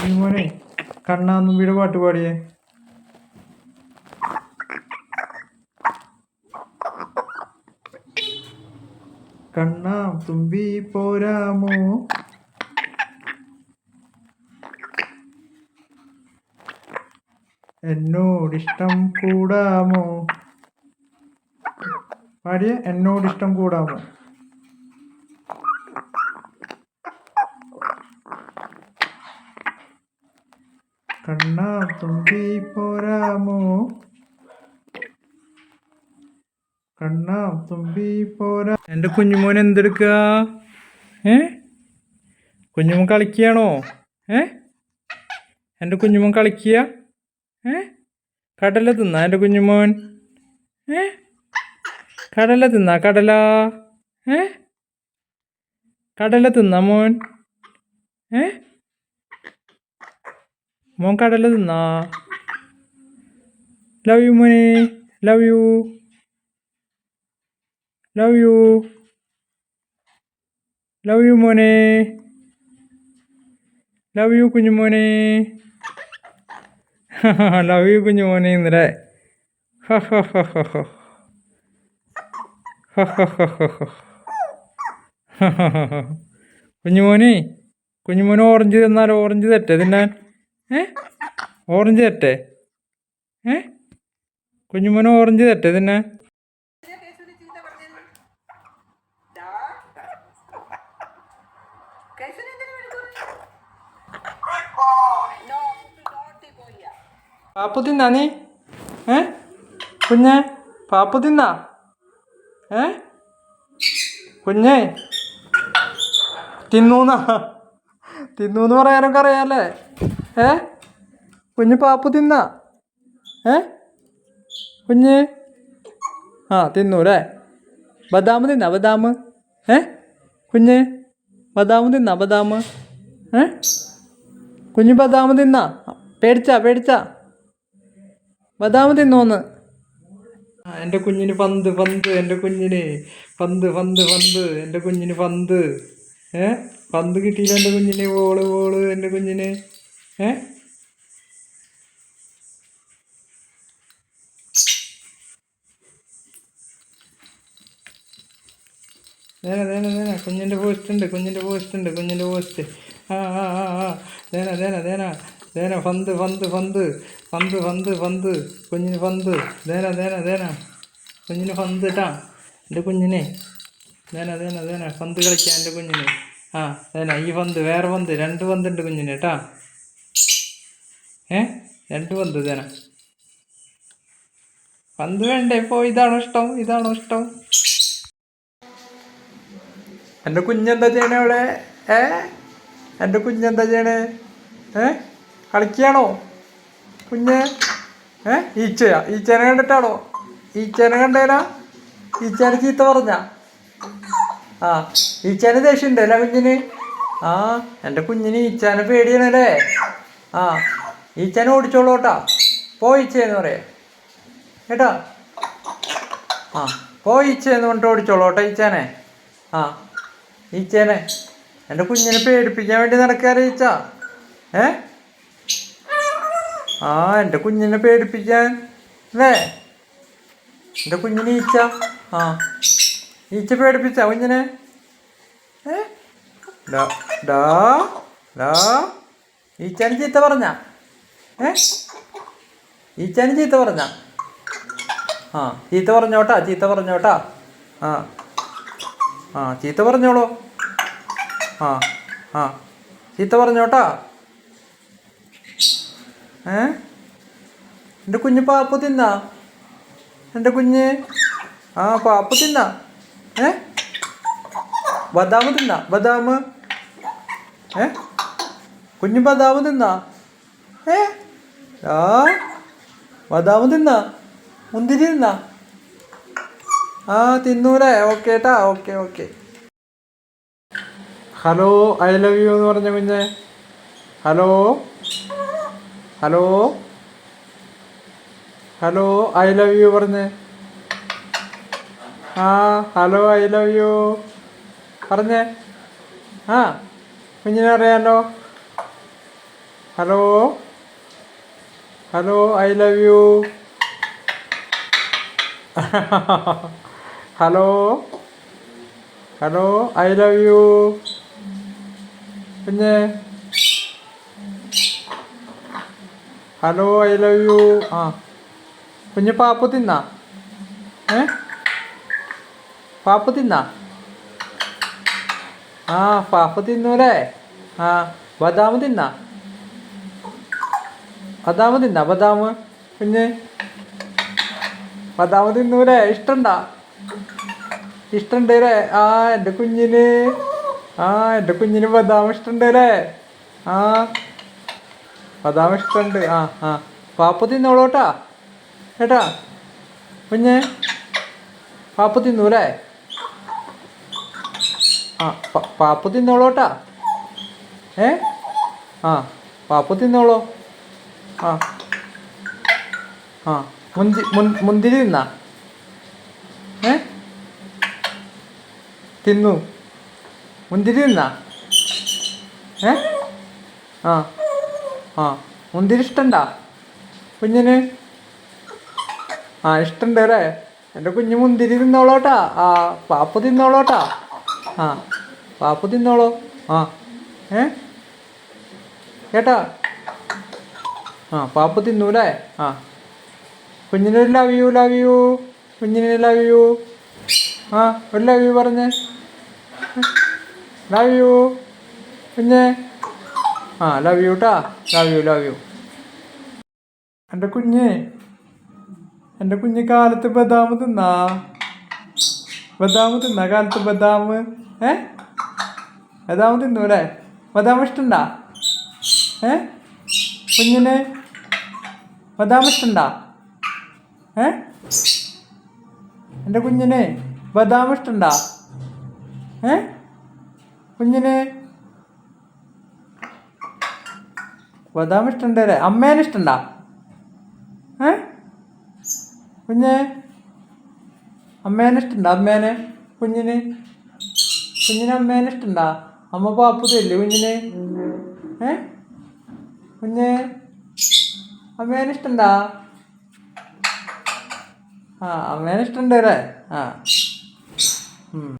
കുഞ്ഞുമോനെ കണ്ണാന്നുമ്പിയുടെ പാട്ട് പാടിയേ. കണ്ണാം തുമ്പി പോരാമോ, എന്നോടിഷ്ടം കൂടാമോ. പാടിയ എന്നോടിഷ്ടം കൂടാമോ. കണ്ണാം തുമ്പി പോരാമോ, കണ്ണാം തുമ്പി പോരാ. എൻ്റെ കുഞ്ഞുമോൻ എന്തെടുക്കുക? കുഞ്ഞുമോൻ കളിക്കുകയാണോ? എൻ്റെ കുഞ്ഞുമോൻ കളിക്കുക. കടല തിന്നാ എൻ്റെ കുഞ്ഞുമോൻ? കടല തിന്നാ? കടല കടല തിന്നാ മോൻ? മോൻ കടല തിന്നാ? ലവ് യു മോനെ, love you, love you, love you മോനെ, ലവ് യു കുഞ്ഞുമോനെ. ലവ് യു കുഞ്ഞുമോനെ ഇന്നലെ. കുഞ്ഞുമോനെ, കുഞ്ഞുമോന് ഓറഞ്ച് തന്നാലോ? ഓറഞ്ച് തരട്ടെ തിന്നാൻ? ഓറഞ്ച് തരട്ടെ? കുഞ്ഞുമോന് ഓറഞ്ച് തരട്ടെ തിന്നാൻ? പാപ്പു തിന്നാ നീ? കുഞ്ഞെ പാപ്പു തിന്നാ? കുഞ്ഞേ തിന്നൂന്നാ? തിന്നൂന്ന് പറയാനൊക്കെ അറിയാല്ലേ? കുഞ്ഞ് പാപ്പു തിന്നാ? കുഞ്ഞ് തിന്നു അല്ലേ? ബദാം തിന്നാ? ബദാം? കുഞ്ഞ് ബദാം തിന്നാ? ബദാം? കുഞ്ഞ് ബദാം തിന്നാ? പേടിച്ചാ? ബദാം തിന്നോന്ന്? എൻ്റെ കുഞ്ഞിന് പന്ത്, എൻ്റെ കുഞ്ഞിന് പന്ത്, എൻ്റെ കുഞ്ഞിന് പന്ത്. പന്ത് കിട്ടിയില്ല എൻ്റെ കുഞ്ഞിന്. ബോള് എൻ്റെ കുഞ്ഞിന്. കുഞ്ഞിൻ്റെ പോസ്റ്റ് ഉണ്ട്. കുഞ്ഞിൻ്റെ പോസ്റ്റ്. പന്ത് കുഞ്ഞിന് പന്ത്. കുഞ്ഞിന് പന്ത് കേട്ടാ എൻ്റെ കുഞ്ഞിനെ. പന്ത് കളിക്കാം എൻ്റെ കുഞ്ഞിന്. ഈ പന്ത്, വേറെ പന്ത്, 2 പന്തുണ്ട് കുഞ്ഞിന് കേട്ടാ. 2 പന്ത്. പന്ത് വേണ്ടേ ഇപ്പോൾ? ഇതാണോ ഇഷ്ടം? എൻ്റെ കുഞ്ഞെന്താ ചെയ്യണേ അവിടെ? എൻ്റെ കുഞ്ഞെന്താ ചെയ്യണേ? കളിക്കുകയാണോ കുഞ്ഞ്? ഈച്ചേനെ കണ്ടിട്ടാണോ? ഈച്ചേനെ കണ്ടേനാ? ഈച്ചേനെ ചീത്ത പറഞ്ഞ? ഈച്ചേനെ ദേഷ്യമുണ്ട് അല്ലേ കുഞ്ഞിന്? എൻ്റെ കുഞ്ഞിന് ഈച്ചേനെ പേടിയാണല്ലേ? ഈച്ചേനെ ഓടിച്ചോളൂട്ടാ. ഈച്ചയെന്ന് പറയാ കേട്ടാ. ഈച്ചയെന്ന് പറഞ്ഞിട്ട് ഓടിച്ചോളൂട്ടാ ഈച്ചേനെ. ഈച്ചേനെ എൻ്റെ കുഞ്ഞിനെ പേടിപ്പിക്കാൻ വേണ്ടി നടക്കാറ് ഈച്ച. എൻ്റെ കുഞ്ഞിനെ പേടിപ്പിക്കാൻ അല്ലേ? എൻ്റെ കുഞ്ഞിന് ഈച്ച പേടിപ്പിച്ച കുഞ്ഞിനെ? ഈച്ചാന് ചീത്ത പറഞ്ഞ? ഈച്ചാന് ചീത്ത പറഞ്ഞ? ചീത്ത പറഞ്ഞോട്ടാ. ചീത്ത പറഞ്ഞോളൂ. ചീത്ത പറഞ്ഞോട്ടാ. എൻ്റെ കുഞ്ഞ് പാപ്പു തിന്നാ? എൻ്റെ കുഞ്ഞ് പാപ്പു തിന്നാ? ബദാം തിന്നാ? ബദാം? കുഞ്ഞ് ബദാം തിന്നാ? ബദാം തിന്നാ? മുന്തിരി തിന്നാ? തിന്നൂലേ? ഓക്കെ ഏട്ടാ. Okay. Hello, I love you എന്ന് പറഞ്ഞ കുഞ്ഞെ. ഹലോ, ഐ ലവ് യു പറഞ്ഞേ. ഹലോ, ഐ ലവ് യു പറഞ്ഞേ. കുഞ്ഞിനെ അറിയാലോ. Hello hello I love you. Hello hello I love you. കുഞ്ഞേ ഹലോ ഐ ലവ് യു. ആ കുഞ്ഞ് പാപ്പു തിന്നാ? പാപ്പു തിന്നാ? ആ പാപ്പു തിന്നൂലേ? ആ ബദാം തിന്നാ? ബദാം തിന്നാ? ബദാം കുഞ്ഞ് ബദാം തിന്നൂലേ? ഇഷ്ടണ്ടാ? ഇഷ്ടണ്ട് അല്ലേ? ആ എൻ്റെ കുഞ്ഞിന് എൻ്റെ കുഞ്ഞിന് ബദാം ഇഷ്ടണ്ട് അല്ലേ? ആ ബദാം ഇഷ്ടണ്ട്. ആ ആ പാപ്പു തിന്നോളൂട്ടാ ഏട്ടാ. കുഞ്ഞ് പാപ്പു തിന്നൂലേ? ആ പാപ്പു തിന്നോളൂട്ടാ. ആ പാപ്പു തിന്നോളൂ. ആ ആ മുന്തിരി തിന്നാ? തിന്നു. മുന്തിരി തിന്നാ? ആ ആ മുന്തിരി ഇഷ്ടണ്ടാ കുഞ്ഞിന്? ആ ഇഷ്ടണ്ട് അല്ലേ? എൻ്റെ കുഞ്ഞ് മുന്തിരി തിന്നോളൂട്ടാ. ആ പാപ്പു തിന്നോളൂട്ടാ. ആ പാപ്പു തിന്നോളൂ. ആ കേട്ടാ? ആ പാപ്പു തിന്നൂലേ? ആ കുഞ്ഞിന് ലവ് യു ലവ് യു. കുഞ്ഞിന് ലവ് യു. ആ ഒരു ലവ് യു പറഞ്ഞേ. ലവ് യു കുഞ്ഞേ. ആ ലവ് യു ട്ടാ. Love you love you. എൻ്റെ കുഞ്ഞ് കാലത്ത് ബദാം തിന്നാ? ബദാം തിന്നാ കാലത്ത്? ബദാം ബദാം തിന്നൂലേ? ബദാം ഇഷ്ടണ്ടാ കുഞ്ഞിന്? ബദാം ഇഷ്ടണ്ടാ? എൻ്റെ കുഞ്ഞിന് ബദാം ഇഷ്ടണ്ടാ? കുഞ്ഞിന് ബദാം ഇഷ്ടണ്ട് അല്ലേ? അമ്മേനെ ഇഷ്ടണ്ടാ കുഞ്ഞ്? അമ്മേനെ ഇഷ്ടണ്ടാ? അമ്മേനെ കുഞ്ഞിന് അമ്മേനെ ഇഷ്ടണ്ടാ? അമ്മ പാപ്പു തരില്ലേ കുഞ്ഞിന്? കുഞ്ഞ് അമ്മേനെ ഇഷ്ടണ്ടാ? ആ അമ്മേനെ ഇഷ്ടണ്ട് അല്ലേ? ആ